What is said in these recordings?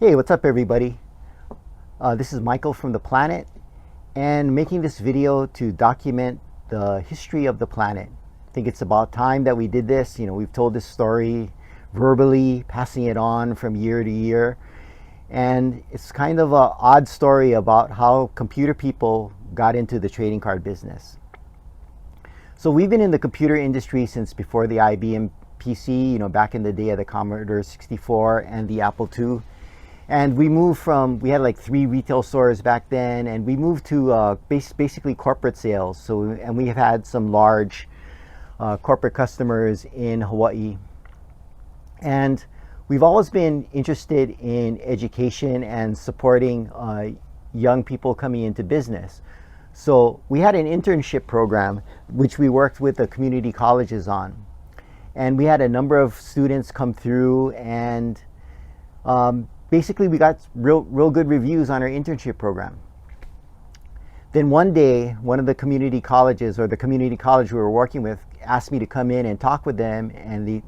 Hey, what's up everybody? This is Michael from the planet and making this video to document the history of the planet. I think it's about time that we did this. We've told this story verbally, passing it on from year to year. And it's kind of an odd story about how computer people got into the trading card business. So we've been in the computer industry since before the IBM PC, back in the day of the Commodore 64 and the Apple II. And we had like 3 retail stores back then, and we moved to basically corporate sales. And we have had some large corporate customers in Hawaii. And we've always been interested in education and supporting young people coming into business. So we had an internship program, which we worked with the community colleges on. And we had a number of students come through, and basically we got real good reviews on our internship program. Then one day, one of the community colleges, or the community college we were working with, asked me to come in and talk with them. And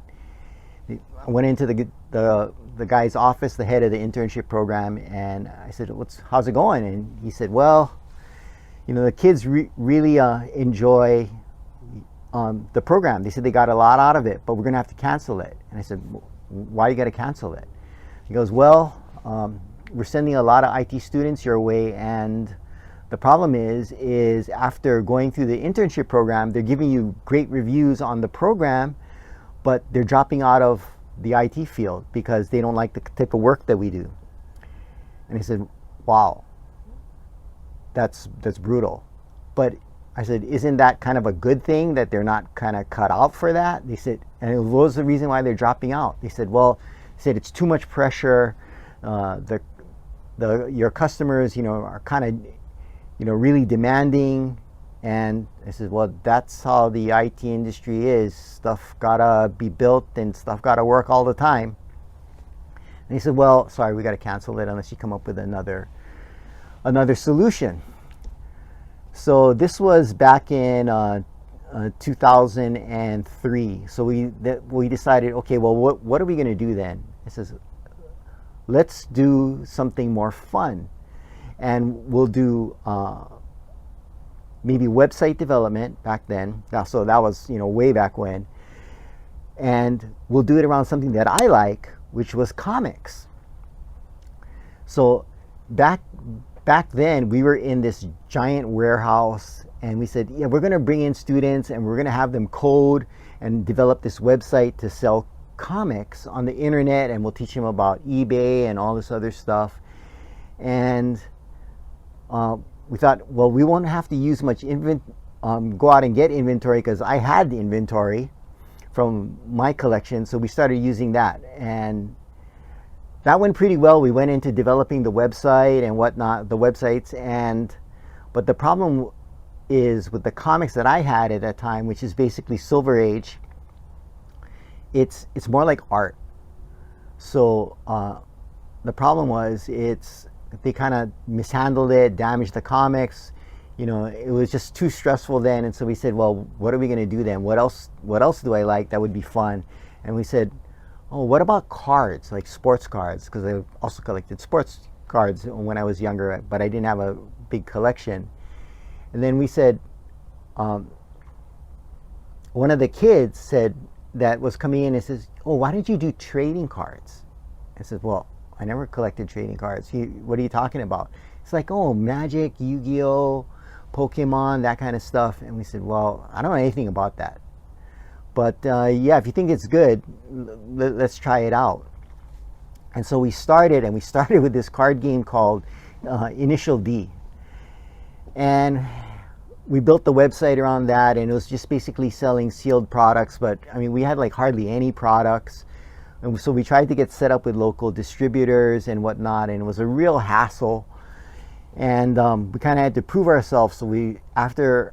I went into the guy's office, the head of the internship program, and I said, how's it going? And he said, well, the kids really enjoy the program. They said they got a lot out of it, but we're gonna have to cancel it. And I said, why you gotta cancel it? He goes, well, we're sending a lot of IT students your way, and the problem is after going through the internship program, they're giving you great reviews on the program, but they're dropping out of the IT field because they don't like the type of work that we do. And he said, wow, that's brutal. But I said, isn't that kind of a good thing that they're not kind of cut out for that? They said, and what was the reason why they're dropping out? They said, well, it's too much pressure. Your customers, are kind of, really demanding. And I said, well, that's how the IT industry is. Stuff gotta be built and stuff gotta work all the time. And he said, well, sorry, we gotta cancel it unless you come up with another solution. So this was back in 2003. So we decided, okay, well, what are we going to do then? It says, let's do something more fun, and we'll do maybe website development back then. So that was way back when, and we'll do it around something that I like, which was comics. So back then we were in this giant warehouse, and we said, yeah, we're going to bring in students and we're going to have them code and develop this website to sell comics on the internet, and we'll teach them about eBay and all this other stuff. And we thought, well, we won't have to use much go out and get inventory, because I had the inventory from my collection. So we started using that, and that went pretty well. We went into developing the website and whatnot, the websites, but the problem is with the comics that I had at that time, which is basically Silver Age, it's more like art. So the problem was they kind of mishandled it, damaged the comics. It was just too stressful then. And so we said, well, what are we going to do then? What else do I like that would be fun? And we said, oh, what about cards, like sports cards? Because I also collected sports cards when I was younger, but I didn't have a big collection. And then we said, one of the kids said, that was coming in and says, oh, why did you do trading cards? I said, well, I never collected trading cards. What are you talking about? It's like, oh, Magic, Yu-Gi-Oh, Pokemon, that kind of stuff. And we said, well, I don't know anything about that. But yeah, if you think it's good, let's try it out. And so we started with this card game called Initial D. And we built the website around that, and it was just basically selling sealed products. But I mean, we had like hardly any products. And so we tried to get set up with local distributors and whatnot, and it was a real hassle. And we kind of had to prove ourselves. So we were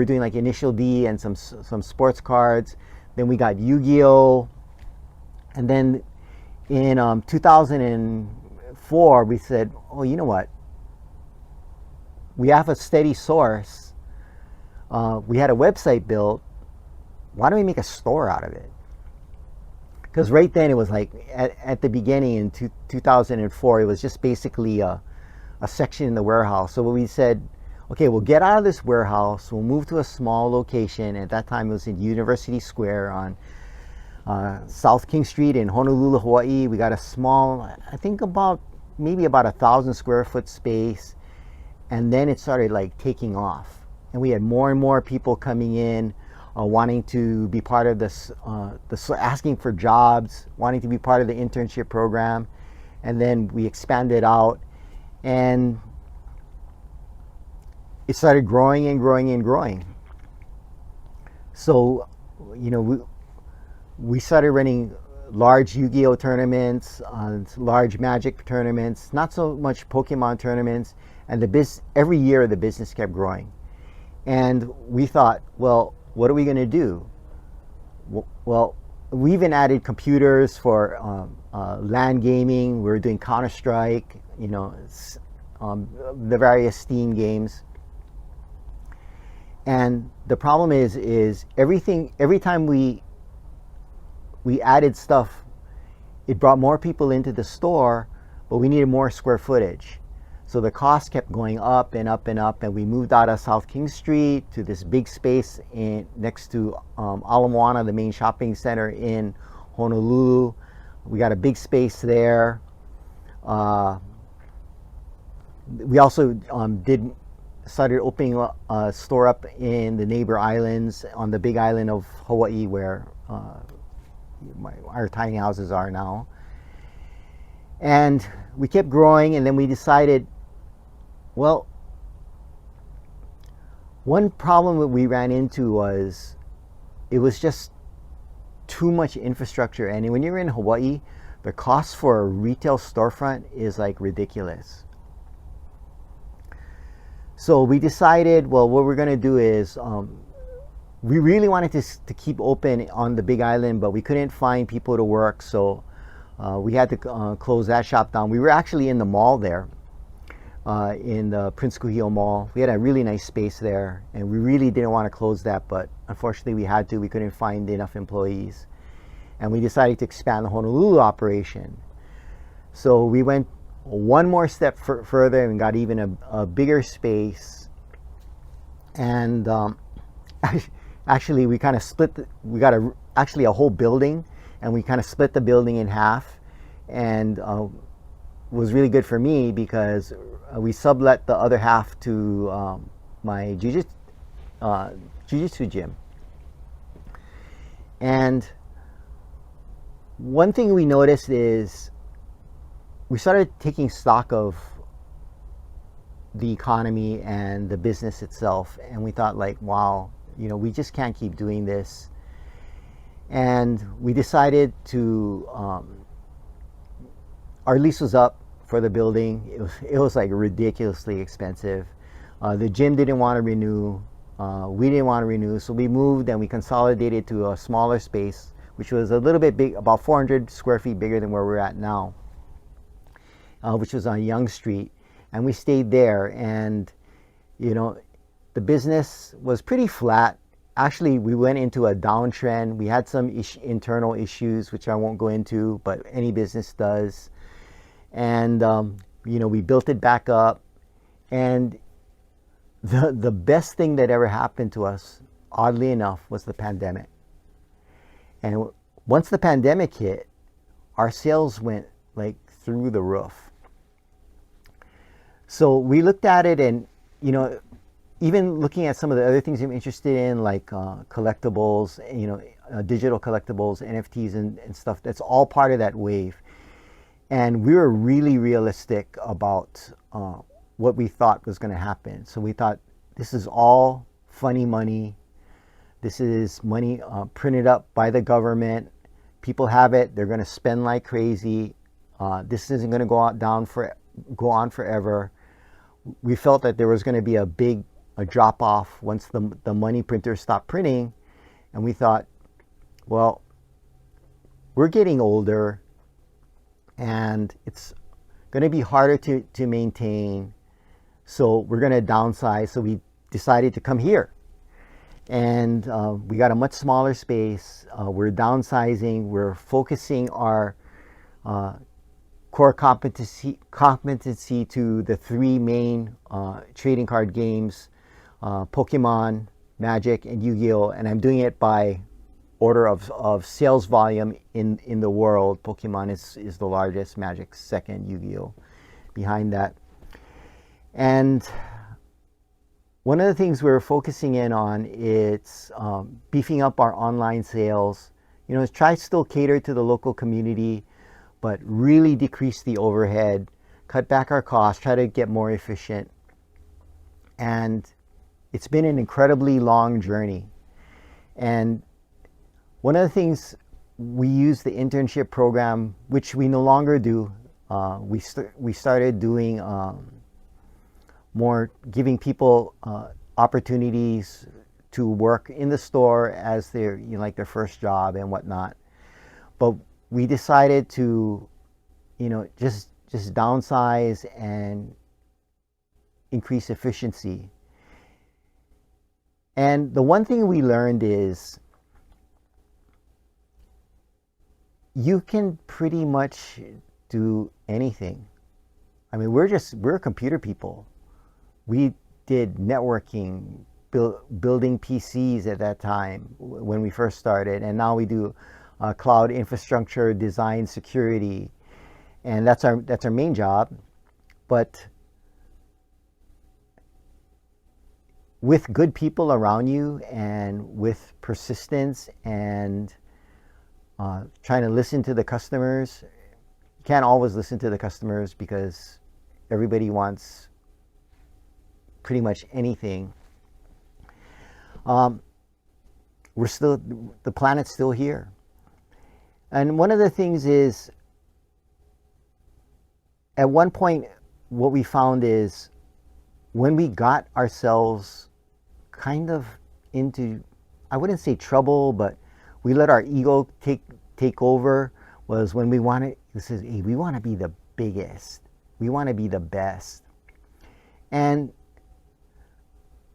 doing like Initial D and some sports cards. Then we got Yu-Gi-Oh! And then in 2004, we said, oh, you know what? We have a steady source. We had a website built. Why don't we make a store out of it? because right then it was like at the beginning in 2004, it was just basically a section in the warehouse. So we said, okay, we'll get out of this warehouse, we'll move to a small location. At that time it was in University Square on South King Street in Honolulu, Hawaii. We got a small, I think maybe about 1,000 square foot space. And then it started like taking off. And we had more and more people coming in, wanting to be part of this, asking for jobs, wanting to be part of the internship program. And then we expanded out, and it started growing and growing and growing. So, we started running large Yu-Gi-Oh tournaments, large Magic tournaments, not so much Pokemon tournaments, and every year the business kept growing. And we thought, well, what are we going to do? Well, we even added computers for LAN gaming. We were doing Counter-Strike, the various Steam games. And the problem is every time we added stuff, it brought more people into the store, but we needed more square footage. So the cost kept going up and up and up, and we moved out of South King Street to this big space next to Ala Moana, the main shopping center in Honolulu. We got a big space there. We also started opening a store up in the neighbor islands on the big island of Hawaii, where our tiny houses are now. And we kept growing, and then we decided, well, one problem that we ran into was it was just too much infrastructure. And when you're in Hawaii, the cost for a retail storefront is like ridiculous. So we decided, well, what we're going to do is we really wanted to keep open on the big island, but we couldn't find people to work. So we had to close that shop down. We were actually in the mall there, in the Prince Kuhio Mall. We had a really nice space there, and we really didn't want to close that, but unfortunately we had to. We couldn't find enough employees. And we decided to expand the Honolulu operation. So we went one more step further and got even a bigger space. And actually we kind of we got actually a whole building, and we kind of split the building in half, and was really good for me because we sublet the other half to my jiu-jitsu gym. And one thing we noticed is we started taking stock of the economy and the business itself, and we thought, like, wow, we just can't keep doing this. And we decided to our lease was up for the building. It was like ridiculously expensive. The gym didn't want to renew. We didn't want to renew, so we moved and we consolidated to a smaller space, which was a little bit big, about 400 square feet bigger than where we're at now, which was on Young Street. And we stayed there, and the business was pretty flat. Actually, we went into a downtrend. We had some internal issues, which I won't go into, but any business does. And we built it back up. And the best thing that ever happened to us, oddly enough, was the pandemic. And once the pandemic hit, our sales went like through the roof. So we looked at it, and even looking at some of the other things I'm interested in, like collectibles, digital collectibles, NFTs and stuff, that's all part of that wave. And we were really realistic about what we thought was going to happen. So we thought, this is all funny money. This is money printed up by the government. People have it. They're going to spend like crazy. This isn't going to go on forever. We felt that there was going to be a drop off once the money printers stopped printing. And we thought, well, we're getting older, and it's going to be harder to maintain. So we're going to downsize. So we decided to come here. and we got a much smaller space. We're downsizing. We're focusing our core competency to the three main trading card games, Pokemon, Magic, and Yu-Gi-Oh! And I'm doing it by order of sales volume in the world. Pokemon is the largest, Magic second, Yu-Gi-Oh! Behind that. And one of the things we're focusing in on is beefing up our online sales. Try to still cater to the local community, but really decrease the overhead, cut back our costs, try to get more efficient. And it's been an incredibly long journey. And one of the things, we use the internship program, which we no longer do. We started doing more, giving people opportunities to work in the store as their like their first job and whatnot. But we decided to just downsize and increase efficiency. And the one thing we learned is you can pretty much do anything. I mean, we're computer people. We did networking, building PCs at that time when we first started, and now we do cloud infrastructure, design, security, and that's our main job. But with good people around you, and with persistence, and trying to listen to the customers. You can't always listen to the customers because everybody wants pretty much anything. The planet's still here. And one of the things is, at one point, what we found is when we got ourselves kind of into, I wouldn't say trouble, but we let our ego take over, was when we want to be the biggest. We want to be the best. And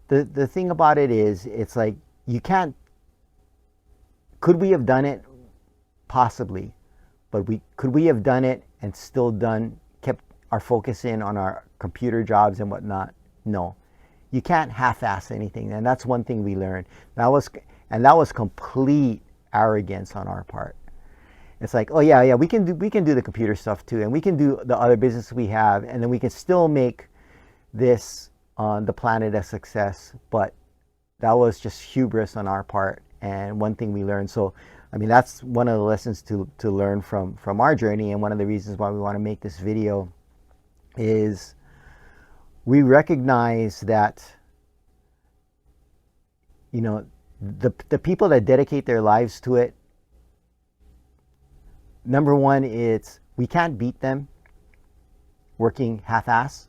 the thing about it is, it's like, could we have done it? Possibly. But could we have done it and still kept our focus in on our computer jobs and whatnot? No. You can't half-ass anything. And that's one thing we learned. That was complete arrogance on our part. It's like, oh yeah, we can do the computer stuff too, and we can do the other business we have, and then we can still make this on the planet a success. But that was just hubris on our part, and one thing we learned. So I mean, that's one of the lessons to learn from our journey, and one of the reasons why we want to make this video is we recognize that the people that dedicate their lives to it, number one, we can't beat them working half-ass.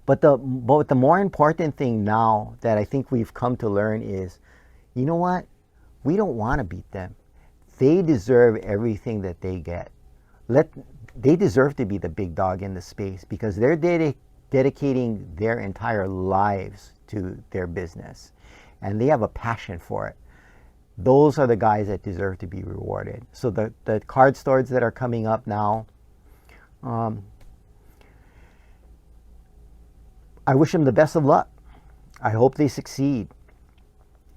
But the more important thing now that I think we've come to learn is, you know what? We don't want to beat them. They deserve everything that they get. They deserve to be the big dog in the space, because they're dedicating their entire lives to their business, and they have a passion for it. Those are the guys that deserve to be rewarded. So the card stores that are coming up now, I wish them the best of luck. I hope they succeed.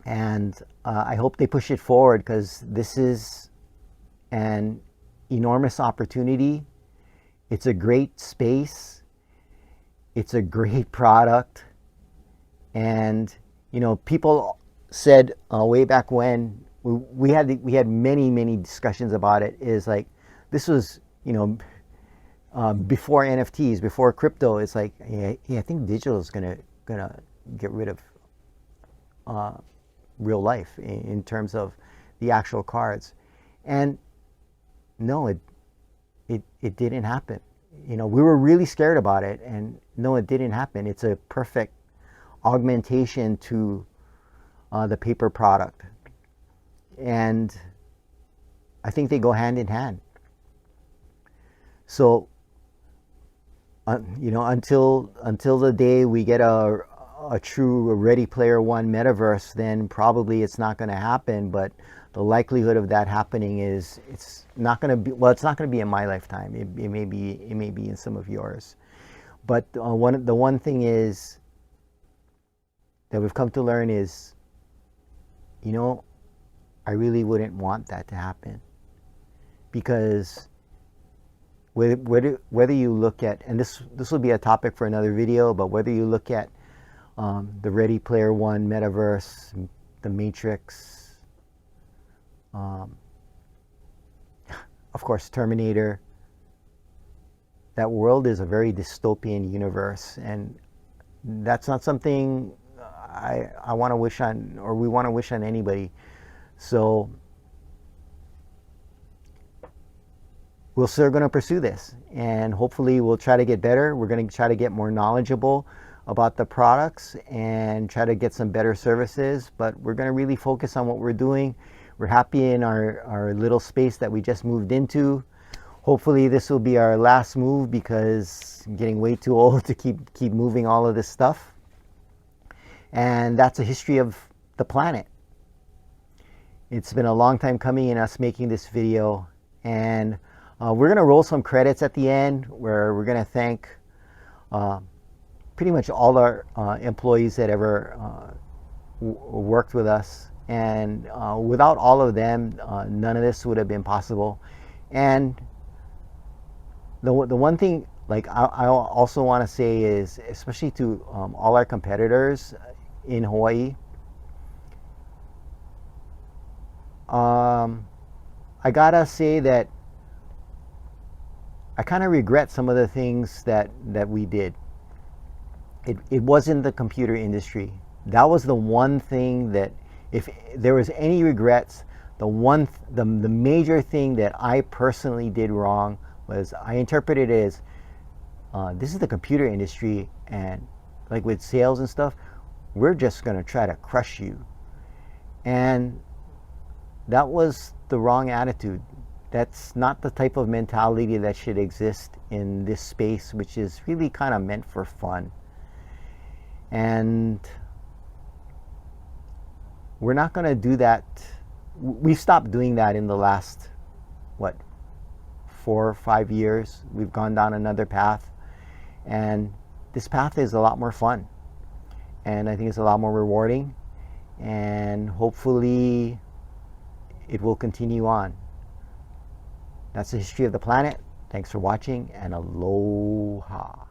And I hope they push it forward, because this is an enormous opportunity. It's a great space. It's a great product. And, people said way back when, we had many discussions about it, is like, this was, before NFTs, before crypto. It's like, yeah, I think digital is gonna get rid of real life in terms of the actual cards. And no, it didn't happen. We were really scared about it, and no, it didn't happen. It's a perfect augmentation to the paper product, and I think they go hand in hand. So until the day we get a a true Ready Player One metaverse, then probably it's not going to happen. But the likelihood of that happening is, it's not going to be, well, it's not going to be in my lifetime. It may be in some of yours. But the one thing is that we've come to learn is, you know, I really wouldn't want that to happen, because whether you look at, and this will be a topic for another video, but whether you look at the Ready Player One metaverse, the Matrix, of course Terminator, that world is a very dystopian universe, and that's not something I want to wish on, or we want to wish on anybody. So we're still going to pursue this, and hopefully we'll try to get better. We're going to try to get more knowledgeable about the products and try to get some better services, but we're going to really focus on what we're doing. We're happy in our little space that we just moved into. Hopefully this will be our last move, because I'm getting way too old to keep moving all of this stuff. And that's a history of the planet. It's been a long time coming in us making this video, and we're going to roll some credits at the end where we're going to thank pretty much all our employees that ever worked with us. And without all of them, none of this would have been possible. And the one thing, like, I also want to say is, especially to all our competitors in Hawaii, I gotta say that I kind of regret some of the things that we did. It wasn't the computer industry. That was the one thing that, if there was any regrets, the major thing that I personally did wrong was, I interpreted it as, this is the computer industry, and like with sales and stuff, we're just going to try to crush you. And that was the wrong attitude. That's not the type of mentality that should exist in this space, which is really kind of meant for fun. And we're not going to do that. We stopped doing that in the last, what, 4 or 5 years. We've gone down another path, and this path is a lot more fun, and I think it's a lot more rewarding, and hopefully it will continue on. That's the history of the planet. Thanks for watching, and aloha.